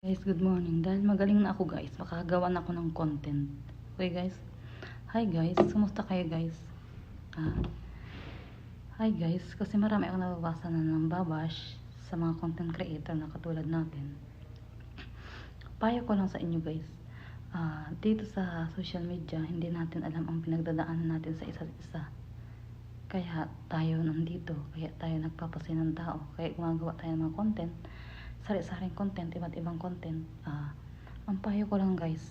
Guys, good morning. Dahil magaling na ako guys, makakagawa na ako ng content. Okay guys? Hi guys, kumusta kayo guys? Hi guys, kasi marami akong nababasa na ng babash sa mga content creator na katulad natin. Payo ko lang sa inyo guys. Dito sa social media, hindi natin alam ang pinagdadaanan natin sa isa't isa. Kaya tayo nandito, kaya tayo nagpapasaya ng tao, kaya gumagawa tayo ng mga content, sari-saring content, iba't ibang content. Ang payo ko lang guys,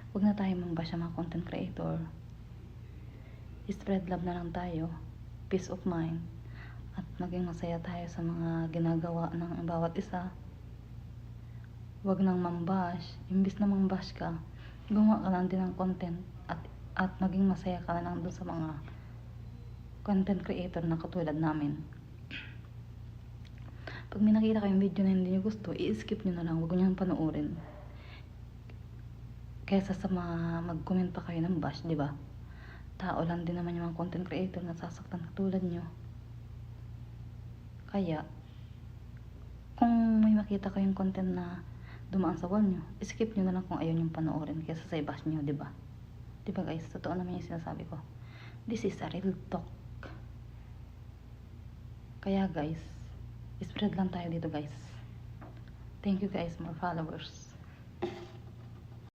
huwag na tayo mangbash sa mga content creator. Spread love na lang tayo, peace of mind, at maging masaya tayo sa mga ginagawa ng bawat isa. Huwag nang mambash. Imbis na mambash ka, gumawa ka lang din ng content at maging masaya ka na lang dun sa mga content creator na katulad namin. Pag may nakita kayong video na hindi nyo gusto, i-skip nyo na lang, huwag nyo nang panoorin. Kaysa sa mag-comment pa kayo ng bash, di ba? Tao lang din naman yung mga content creator na sasaktan katulad nyo. Kaya, kung may makita kayong content na dumaan sa wall nyo, skip nyo na lang kung ayaw nyo panoorin kaysa sa i-bash nyo, di ba? Di ba guys? Totoo naman yung sinasabi ko. This is a real talk. Kaya guys, spread lang tayo dito guys. Thank you guys, more followers.